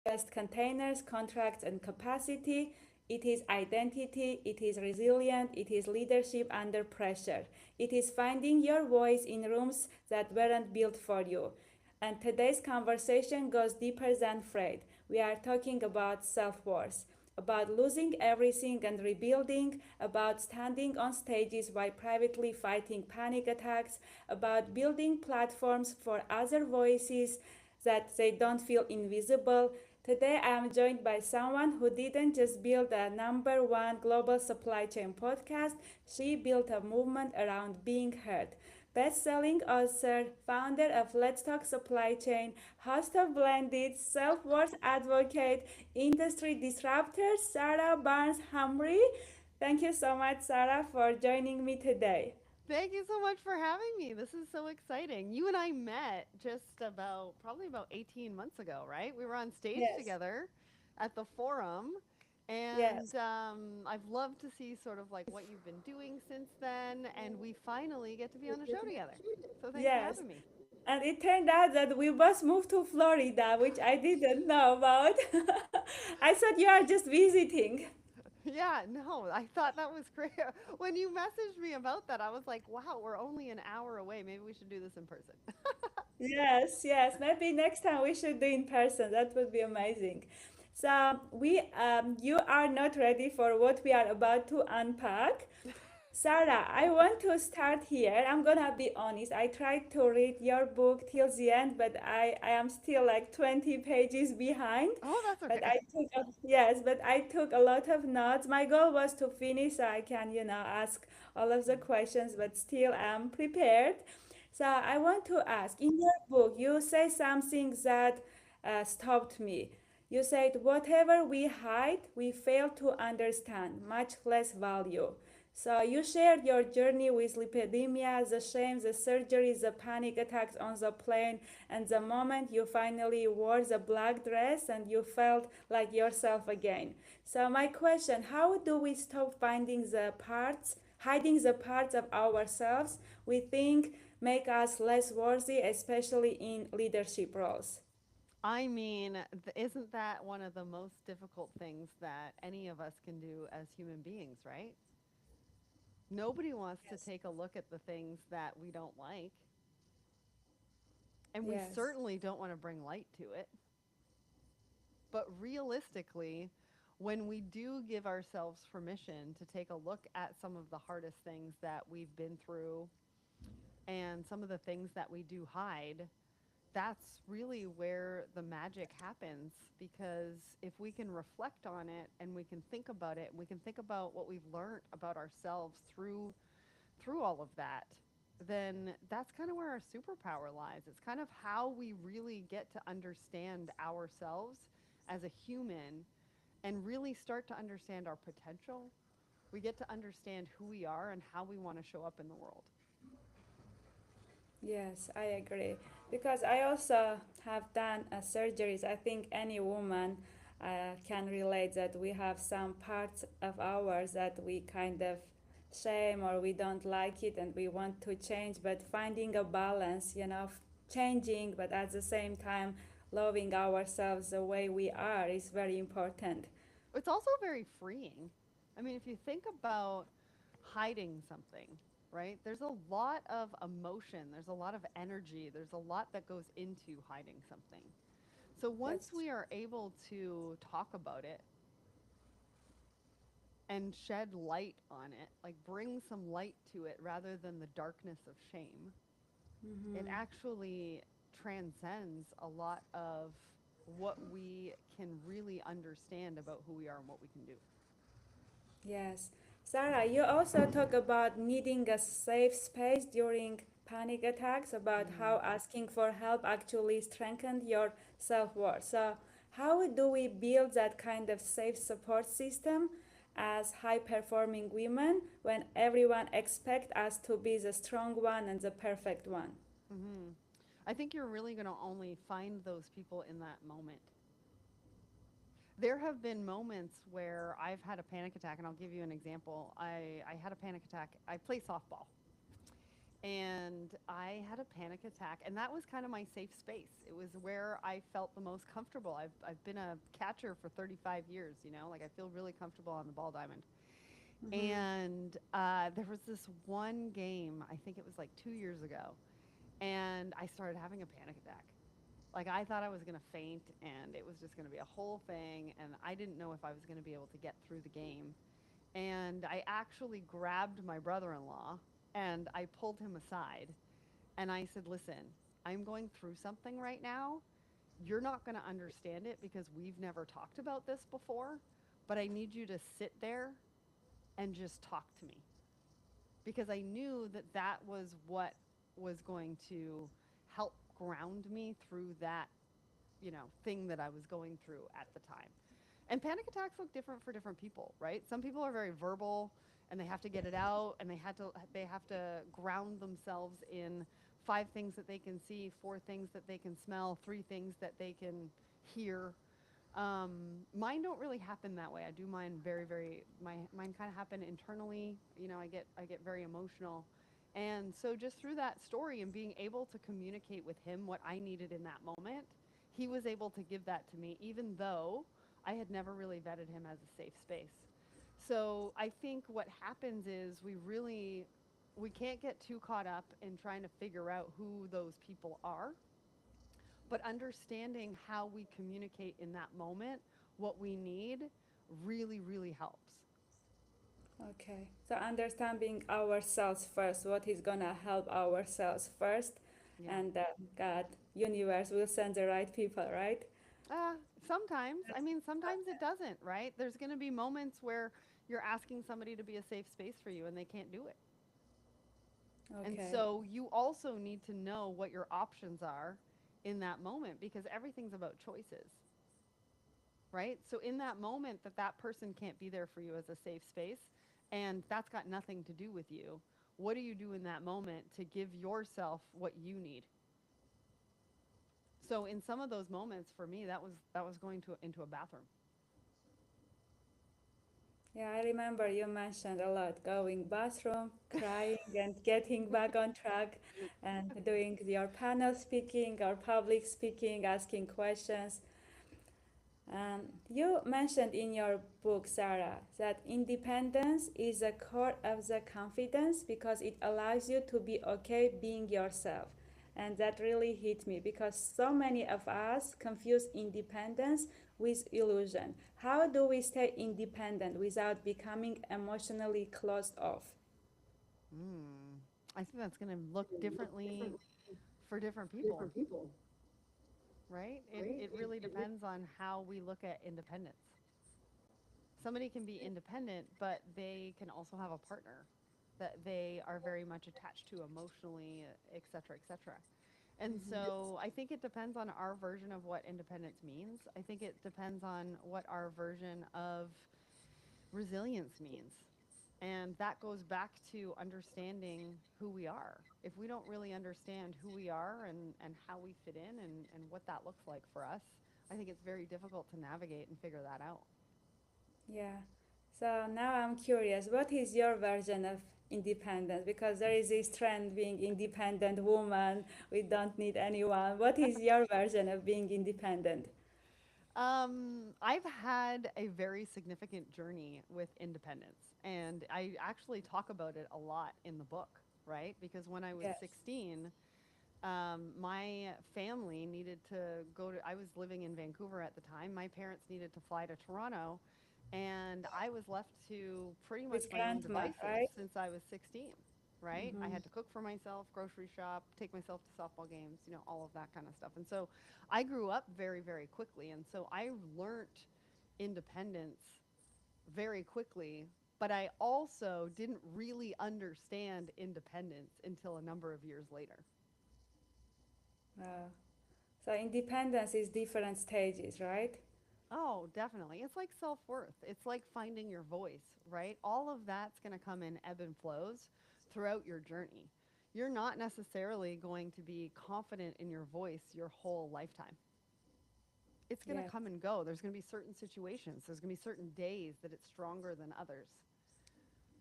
just containers, contracts, and capacity. It is identity, it is resilience, it is leadership under pressure. It is finding your voice in rooms that weren't built for you. And today's conversation goes deeper than Freud. We are talking about self worth, about losing everything and rebuilding, about standing on stages while privately fighting panic attacks, about building platforms for other voices that they don't feel invisible. Today, I am joined by someone who didn't just build a number one global supply chain podcast, she built a movement around being heard. Best-selling author, founder of Let's Talk Supply Chain, host of Blended, self-worth advocate, industry disruptor, Sarah Barnes Hamri. Thank you so much, Sarah, for joining me today. Thank you so much for having me. This is so exciting. You and I met just probably about 18 months ago, right? We were on stage Yes, together at the forum. yes, And I've loved to see sort of like what you've been doing since then. And we finally get to be on a show together. So thanks for yes. having me. And it turned out that we both moved to Florida, which I didn't know about. I thought you are just visiting. Yeah, no, I thought that was great. When you messaged me about that, I was like, wow, we're only an hour away. Maybe we should do this in person. Yes, yes. Maybe next time we should do in person. That would be amazing. So you are not ready for what we are about to unpack. Sarah, I want to start here. I'm gonna be honest. I tried to read your book till the end, but I am still like 20 pages behind. Oh, that's But okay. yes, but I took a lot of notes. My goal was to finish so I can, ask all of the questions, but still I'm prepared. So I want to ask, in your book, you say something that stopped me. You said, whatever we hide, we fail to understand, much less value. So you shared your journey with lipidemia, the shame, the surgeries, the panic attacks on the plane, and the moment you finally wore the black dress and you felt like yourself again. So my question, how do we stop hiding the parts of ourselves we think make us less worthy, especially in leadership roles? I mean, isn't that one of the most difficult things that any of us can do as human beings, right? Nobody wants to Yes. take a look at the things that we don't like, and we Yes. certainly don't want to bring light to it. But realistically, when we do give ourselves permission to take a look at some of the hardest things that we've been through and some of the things that we do hide, that's really where the magic happens, because if we can reflect on it and we can think about it and we can think about what we've learned about ourselves through all of that, then that's kind of where our superpower lies. It's kind of how we really get to understand ourselves as a human and really start to understand our potential. We get to understand who we are and how we want to show up in the world. Yes, I agree. Because I also have done surgeries. I think any woman can relate that we have some parts of ours that we kind of shame or we don't like it and we want to change, but finding a balance, changing, but at the same time loving ourselves the way we are is very important. It's also very freeing. I mean, if you think about hiding something, right? There's a lot of emotion, there's a lot of energy, there's a lot that goes into hiding something. So once That's we are able to talk about it and shed light on it, like bring some light to it rather than the darkness of shame, it mm-hmm. actually transcends a lot of what we can really understand about who we are and what we can do. Yes. Sarah, you also talk about needing a safe space during panic attacks, about Mm. how asking for help actually strengthened your self worth. So, how do we build that kind of safe support system as high performing women when everyone expects us to be the strong one and the perfect one? Hmm. I think you're really going to only find those people in that moment. There have been moments where I've had a panic attack, and I'll give you an example. I had a panic attack. I play softball, and I had a panic attack, and that was kind of my safe space. It was where I felt the most comfortable. I've been a catcher for 35 years, you know, like I feel really comfortable on the ball diamond. Mm-hmm. And there was this one game, I think it was like 2 years ago, and I started having a panic attack. Like I thought I was going to faint, and it was just going to be a whole thing, and I didn't know if I was going to be able to get through the game. And I actually grabbed my brother in law and I pulled him aside and I said, "Listen, I'm going through something right now. You're not going to understand it because we've never talked about this before, but I need you to sit there and just talk to me." Because I knew that that was what was going to help ground me through that, thing that I was going through at the time. And panic attacks look different for different people, right? Some people are very verbal and they have to get it out, and they have to ground themselves in five things that they can see, four things that they can smell, three things that they can hear. Mine don't really happen that way. I do mine very, very. Mine kind of happen internally. I get very emotional, and so just through that story and being able to communicate with him what I needed in that moment, he was able to give that to me, even though I had never really vetted him as a safe space. So I think what happens is we can't get too caught up in trying to figure out who those people are, but understanding how we communicate in that moment, what we need, really, really helps. Okay. So understanding ourselves first, what is gonna help ourselves first, Yeah. and then God, universe will send the right people, right? Uh, Sometimes, I mean, sometimes it doesn't, right? There's going to be moments where you're asking somebody to be a safe space for you and they can't do it. And Okay. so you also need to know what your options are in that moment because everything's about choices, right? So in that moment that that person can't be there for you as a safe space and that's got nothing to do with you, what do you do in that moment to give yourself what you need? So in some of those moments for me that was going to into a bathroom. Yeah, I remember you mentioned a lot going bathroom, crying, and getting back on track, and doing your panel speaking or public speaking, asking questions. You mentioned in your book, Sarah, that independence is a core of the confidence because it allows you to be okay being yourself. And that really hit me because so many of us confuse independence with illusion. How do we stay independent without becoming emotionally closed off? Mm. I think that's going to look differently for different people, right? It really depends on how we look at independence. Somebody can be independent, but they can also have a partner that they are very much attached to emotionally, et cetera, et cetera. And so I think it depends on our version of what independence means. I think it depends on what our version of resilience means. And that goes back to understanding who we are. If we don't really understand who we are and how we fit in and what that looks like for us, I think it's very difficult to navigate and figure that out. Yeah. So now I'm curious, what is your version of independence? Because there is this trend being independent woman, we don't need anyone. What is your version of being independent? I've had a very significant journey with independence, and I actually talk about it a lot in the book, right? Because when I was Yes. 16, my family needed to go to, I was living in Vancouver at the time. My parents needed to fly to Toronto, and I was left to pretty much With my own grandma, devices right? since I was 16, right? I Mm-hmm. had to cook for myself, grocery shop, take myself to softball games, all of that kind of stuff. And so I grew up very, very quickly. And so I learned independence very quickly, but I also didn't really understand independence until a number of years later. Wow. So independence is different stages, right? Oh, definitely. It's like self worth. It's like finding your voice, right? All of that's going to come in ebb and flows throughout your journey. You're not necessarily going to be confident in your voice your whole lifetime. It's going to Yes. come and go. There's going to be certain situations, there's going to be certain days that it's stronger than others.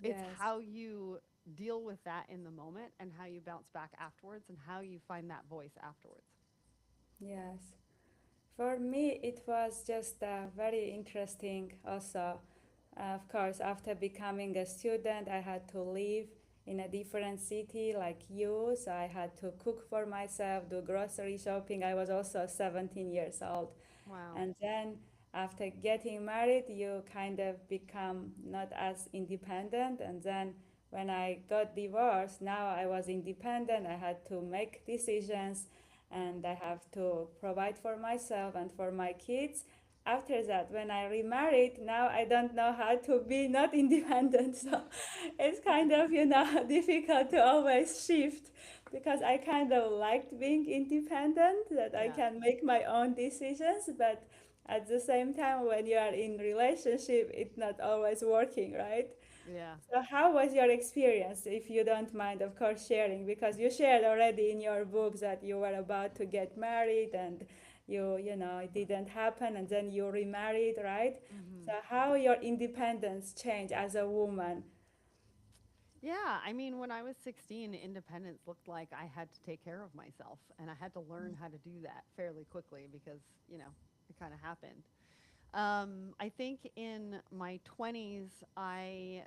It's Yes. how you deal with that in the moment and how you bounce back afterwards and how you find that voice afterwards. Yes. For me, it was just very interesting also. Of course, after becoming a student, I had to live in a different city like you. So I had to cook for myself, do grocery shopping. I was also 17 years old. Wow. And then after getting married, you kind of become not as independent. And then when I got divorced, now I was independent. I had to make decisions and I have to provide for myself and for my kids. After that, when I remarried, now I don't know how to be not independent. So it's kind of, difficult to always shift because I kind of liked being independent, that I Yeah. can make my own decisions, but at the same time, when you are in relationship, it's not always working, right? Yeah. So how was your experience, if you don't mind, of course, sharing? Because you shared already in your book that you were about to get married and it didn't happen and then you remarried, right? So Hmm. how your independence changed as a woman? Yeah, I mean, when I was 16, independence looked like I had to take care of myself, and I had to learn how to do that fairly quickly because, it kind of happened. I think in my 20s, I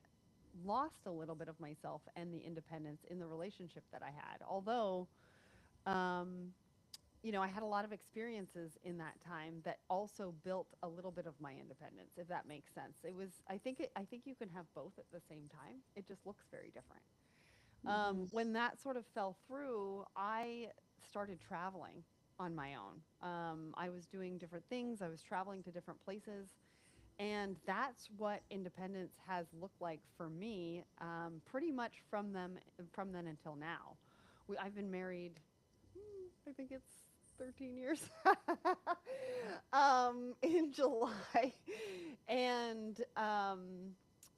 lost a little bit of myself and the independence in the relationship that I had. Although, um, I had a lot of experiences in that time that also built a little bit of my independence, if that makes sense. I think you can have both at the same time. It just looks very different. Mm-hmm. When that sort of fell through, I started traveling on my own. I was doing different things. I was traveling to different places, and that's what independence has looked like for me, pretty much from then until now. I've been married. I think it's 13 years in July, and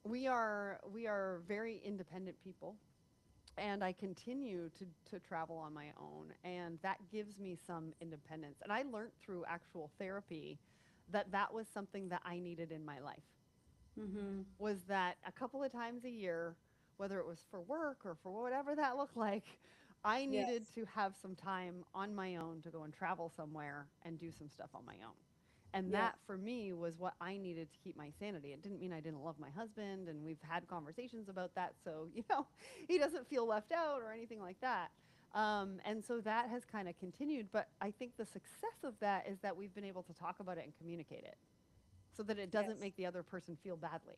we are very independent people, and I continue to travel on my own, and that gives me some independence. And I learned through actual therapy that that was something that I needed in my life. Mm-hmm. Was that a couple of times a year, whether it was for work or for whatever that looked like, I needed Yes, to have some time on my own to go and travel somewhere and do some stuff on my own. And yes, that for me was what I needed to keep my sanity. It didn't mean I didn't love my husband, and we've had conversations about that. So, he doesn't feel left out or anything like that. And so that has kind of continued. But I think the success of that is that we've been able to talk about it and communicate it so that it doesn't yes. make the other person feel badly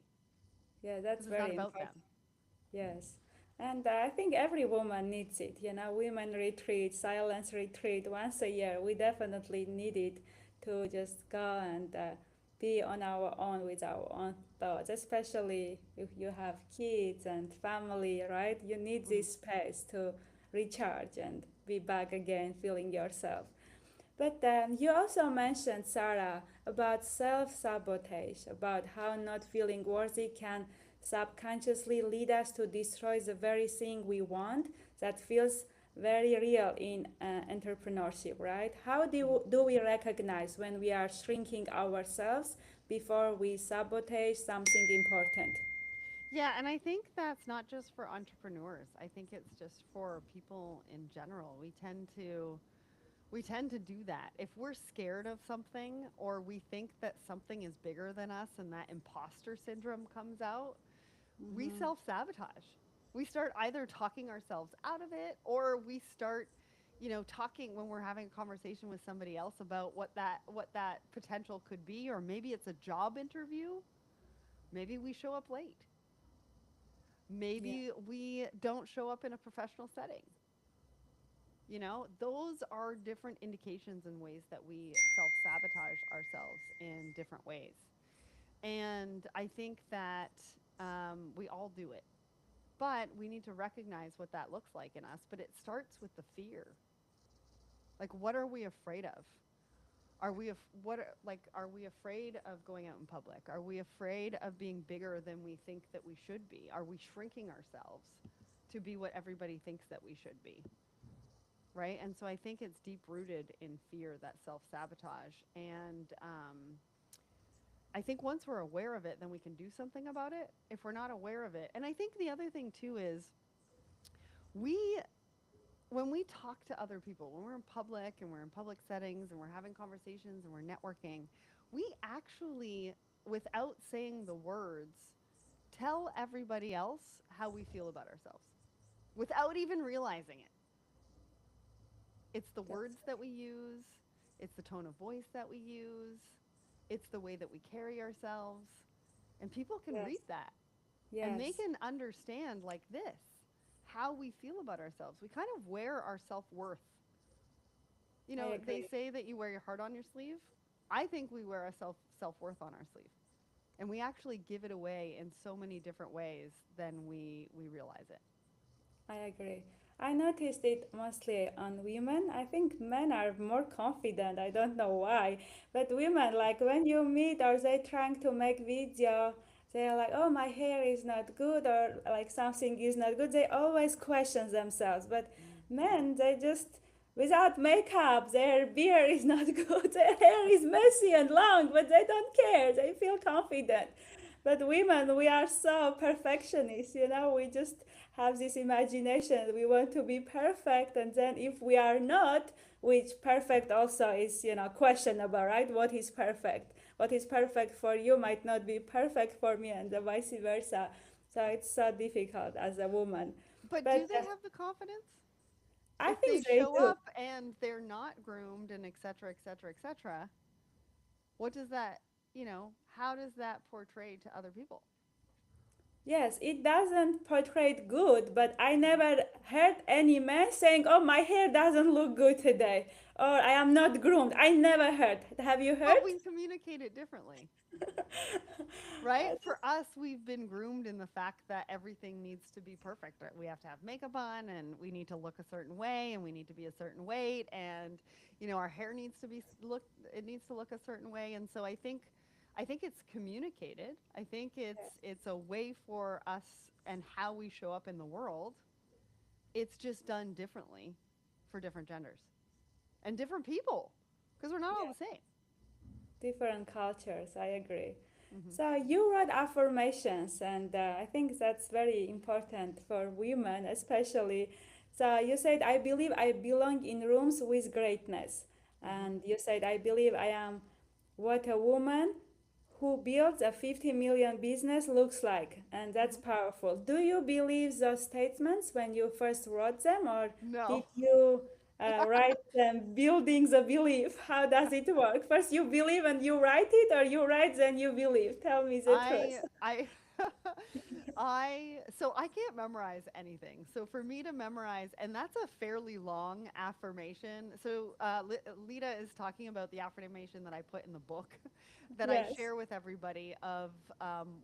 Yeah, that's because it's not very about them. important. Yes. And I think every woman needs it. Women retreat, silence retreat once a year. We definitely need it to just go and be on our own with our own thoughts, especially if you have kids and family, right? You need Mhm. this space to recharge and be back again, feeling yourself. But you also mentioned, Sarah, about self sabotage, about how not feeling worthy can subconsciously lead us to destroy the very thing we want, that feels very real in entrepreneurship, right? How do we recognize when we are shrinking ourselves before we sabotage something important? Yeah, and I think that's not just for entrepreneurs. I think it's just for people in general. We tend to do that. If we're scared of something or we think that something is bigger than us and that imposter syndrome comes out, we Mm-hmm. self-sabotage. We start either talking ourselves out of it, or we start talking when we're having a conversation with somebody else about what that potential could be, or maybe it's a job interview. Maybe we show up late. Yeah. Maybe we don't show up in a professional setting. Those are different indications and ways that we self sabotage ourselves in different ways. And I think that we all do it. But we need to recognize what that looks like in us. But it starts with the fear. Like, what are we afraid of? Are we are we afraid of going out in public? Are we afraid of being bigger than we think that we should be? Are we shrinking ourselves to be what everybody thinks that we should be? Right? And so I think it's deep rooted in fear, that self sabotage. And I think once we're aware of it, then we can do something about it. If we're not aware of it, and I think the other thing too is we when we talk to other people, when we're in public and we're in public settings and we're having conversations and we're networking, we actually, without saying the words, tell everybody else how we feel about ourselves without even realizing it. It's the That's words that we use, it's the tone of voice that we use, it's the way that we carry ourselves. And people can yes, read that and they yes. can understand, like this, how we feel about ourselves. We kind of wear our self worth. You I know, they agree. say that you wear your heart on your sleeve. I think we wear our self worth on our sleeve. And we actually give it away in so many different ways than we realize it. I agree. I noticed it mostly on women. I think men are more confident. I don't know why. But women, like when you meet or they trying to make video, they're like, oh, my hair is not good or like something is not good. They always question themselves. But Mm. men, they just, without makeup, their beard is not good. Their hair is messy and long, but they don't care. They feel confident. But women, we are so perfectionist, we just have this imagination. We want to be perfect, and then if we are not, which perfect also is, questionable, right? What is perfect? What is perfect for you might not be perfect for me, and the vice versa. So it's so difficult as a woman. But But do they have the confidence? I If they think they show do. up and they're not groomed and et cetera, et cetera, et cetera, what does that, how does that portray to other people? Yes, it doesn't portray it good, but I Mhm. never heard any man saying, "Oh, my hair doesn't look good today," or "I am not groomed." I never heard. Have you But heard? we communicate it differently, right? For us, we've been groomed in the fact that everything needs to be perfect. Right? We have to have makeup on and we need to look a certain way and we need to be a certain weight and our hair needs to be it needs to look a certain way. And so I think it's communicated. I think it's a way for us and how we show up in the world. It's just done differently for different genders and different people because we're not all Yeah, the same. different cultures. I agree. Hmm. So you wrote affirmations, and I think that's very important for women, especially. So you said, "I believe I belong in rooms with greatness," Hmm. and you said, "I believe I am what a woman who builds a 50 million business looks like," and that's Hmm. powerful. Do you believe those statements when you first wrote them, or did No. you write them building the belief? How does it work? First you believe and you write it, or you write then you believe? Tell me the I truth. I I can't memorize anything. So for me to memorize, and that's a fairly long affirmation. So Lita is talking about the affirmation that I put in the book that I Yes. share with everybody of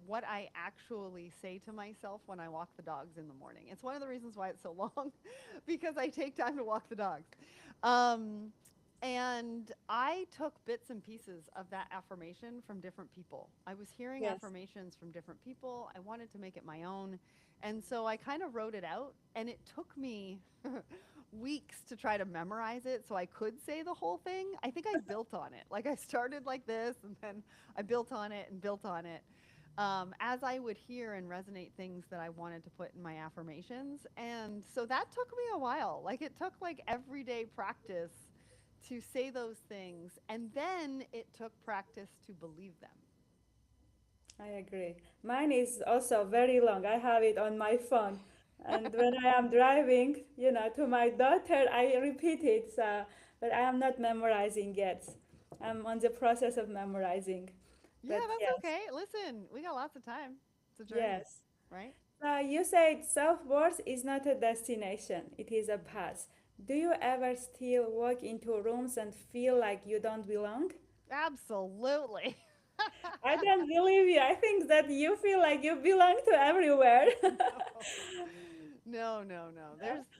what I actually say to myself when I walk the dogs in the morning. It's one of the reasons why it's so long because I take time to walk the dogs. Um, and I took bits and pieces of that affirmation from different people. I was hearing Yes. affirmations from different people. I wanted to make it my own. And so I kind of wrote it out, and it took me weeks to try to memorize it so I could say the whole thing. I think I built on it. Like I started like this, and then I built on it and built on it. As I would hear and resonate things that I wanted to put in my affirmations. And so that took me a while. Like it took like everyday practice to say those things. And then it took practice to believe them. I agree. Mine is also very long. I have it on my phone. And when I am driving, to my daughter, I repeat it. So, but I am not memorizing yet. I'm on the process of memorizing. Yeah, But that's yes, okay. Listen, we got lots of time. It's a journey, yes. right? So you said self-worth is not a destination, it is a path. Do you ever still walk into rooms and feel like you don't belong? Absolutely. I don't believe you. I think that you feel like you belong to everywhere. No. No.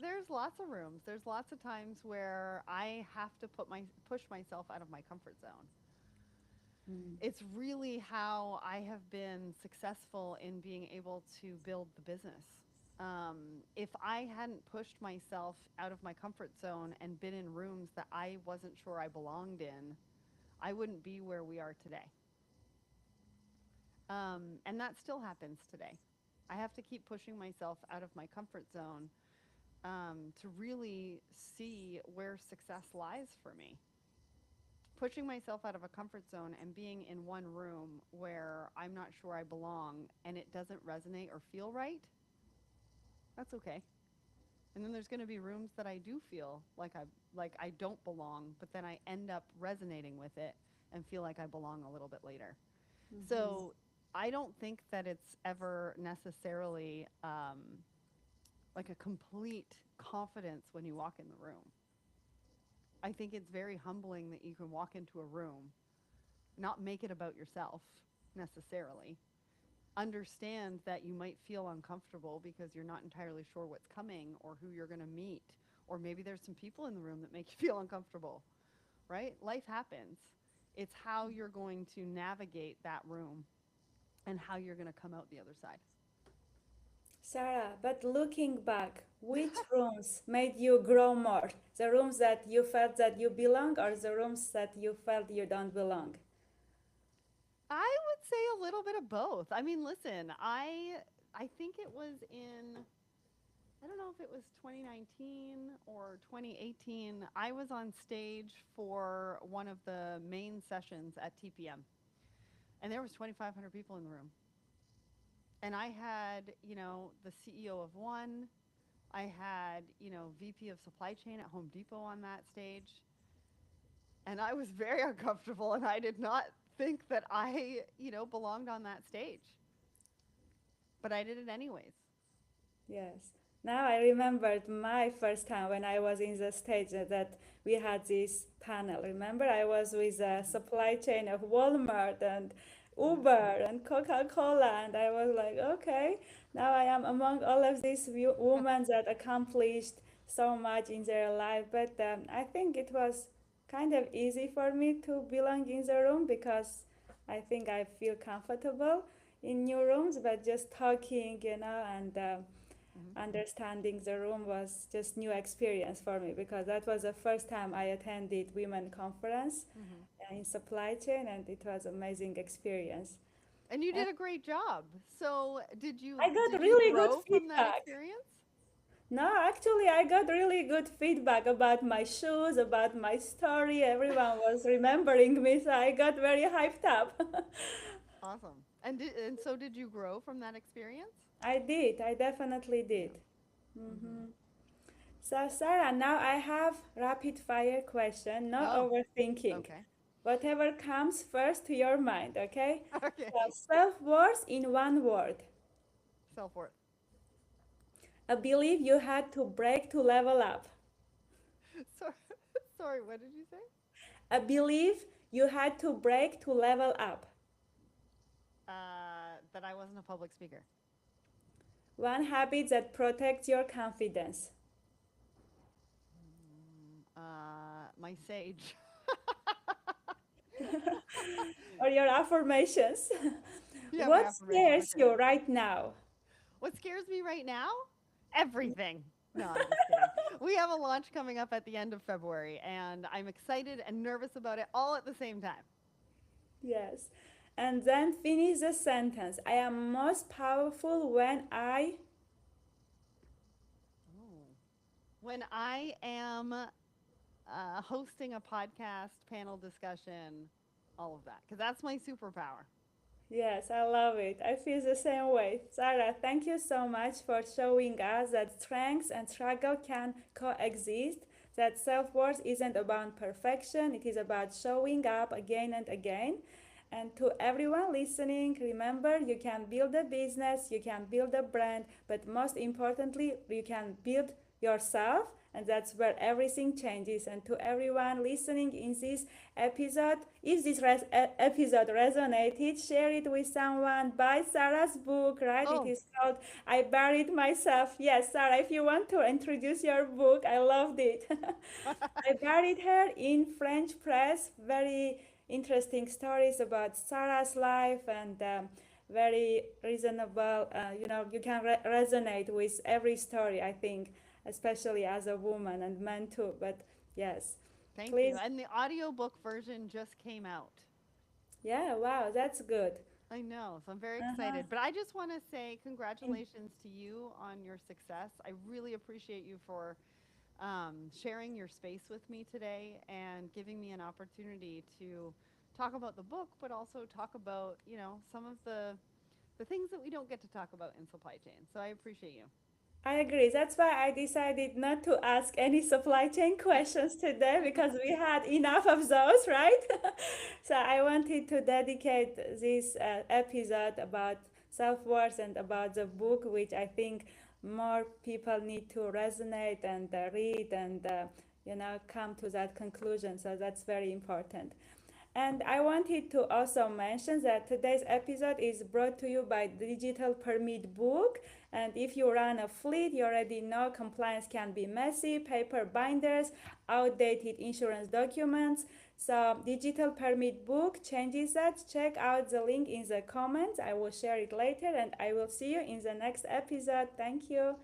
There's lots of rooms. There's lots of times where I have to push myself out of my comfort zone. Mm. It's really how I have been successful in being able to build the business. If I hadn't pushed myself out of my comfort zone and been in rooms that I wasn't sure I belonged in, I wouldn't be where we are today. And that still happens today. I have to keep pushing myself out of my comfort zone to really see where success lies for me. Pushing myself out of a comfort zone and being in one room where I'm not sure I belong and it doesn't resonate or feel right, that's okay. And then there's going to be rooms that I do feel like I don't belong, but then I end up resonating with it and feel like I belong a little bit later. So I don't think that it's ever necessarily like a complete confidence when you walk in the room. I think it's very humbling that you can walk into a room, not make it about yourself necessarily, understand that you might feel uncomfortable because you're not entirely sure what's coming or who you're going to meet, or maybe there's some people in the room that make you feel uncomfortable, right? Life happens. It's how you're going to navigate that room and how you're going to come out the other side. Sarah, but looking back, which rooms made you grow more? The rooms that you felt that you belong, or the rooms that you felt you don't belong? I would say a little bit of both. I mean, listen, I think it was in, I don't know if it was 2019 or 2018. I was on stage for one of the main sessions at TPM, and there was 2,500 people in the room. And I had, the CEO of one, I had, VP of supply chain at Home Depot on that stage. And I was very uncomfortable, and I did not think that I, belonged on that stage. But I did it anyways. Yes. Now I remembered my first time when I was in the stage that we had this panel. Remember, I was with a supply chain of Walmart and Uber and Coca-Cola, and I was like, okay, now I am among all of these women that accomplished so much in their life. But I think it was kind of easy for me to belong in the room because I think I feel comfortable in new rooms, but just talking, and Mm-hmm. understanding the room was just new experience for me because that was the first time I attended women conference Mm-hmm. in supply chain, and it was amazing experience. And you And did a great job. So did you I got did you really good grow from that feedback. experience? No, actually, I got really good feedback about my shoes, about my story. Everyone was remembering me, so I got very hyped up. Awesome. And so did you grow from that experience? I did. I definitely Yeah. did. Mm-hmm. So, Sarah, now I have rapid fire question, no Oh, overthinking. okay. Whatever comes first to your mind, okay? So, Okay. self-worth in one word. Self-worth. A belief you had to break to level up. Sorry, sorry, what did you say? A belief you had to break to level up. That I wasn't a public speaker. One habit that protects your confidence. My sage. Or your affirmations. Yeah, my What affirmations. scares Okay. you right now? What scares me right now? Everything. No, I'm just kidding. We have a launch coming up at the end of February, and I'm excited and nervous about it all at the same time. Yes. And then finish the sentence. I am most powerful when I. Oh. When I am hosting a podcast, panel discussion, all of that, because that's my superpower. Yes, I love it. I feel the same way. Sarah, thank you so much for showing us that strength and struggle can coexist, that self worth isn't about perfection, it is about showing up again and again. And to everyone listening, remember you can build a business, you can build a brand, but most importantly, you can build yourself, and that's where everything changes. And to everyone listening in this episode, if this episode resonated, share it with someone. Buy Sarah's book, right? It Oh, is called I Buried Myself. Yes, Sarah, if you want to introduce your book, I loved it. I buried her in French press. Very interesting stories about Sarah's life, and very reasonable. You can resonate with every story, I think, especially as a woman and men too. But yes, thank you. please. And the audiobook version just came out. Yeah, wow, that's good. I know. So I'm very Uh-huh. excited. But I just want to say congratulations to you on your success. I really appreciate you for sharing your space with me today and giving me an opportunity to talk about the book, but also talk about, some of the things that we don't get to talk about in supply chain. So I appreciate you. I agree. That's why I decided not to ask any supply chain questions today because we had enough of those, right? So I wanted to dedicate this episode about self-worth and about the book, which I think more people need to resonate and read and come to that conclusion. So that's very important. And I wanted to also mention that today's episode is brought to you by Digital Permit Book. And if you run a fleet, you already know compliance can be messy, paper binders, outdated insurance documents. So, Digital Permit Book changes that. Check out the link in the comments. I will share it later, and I will see you in the next episode. Thank you.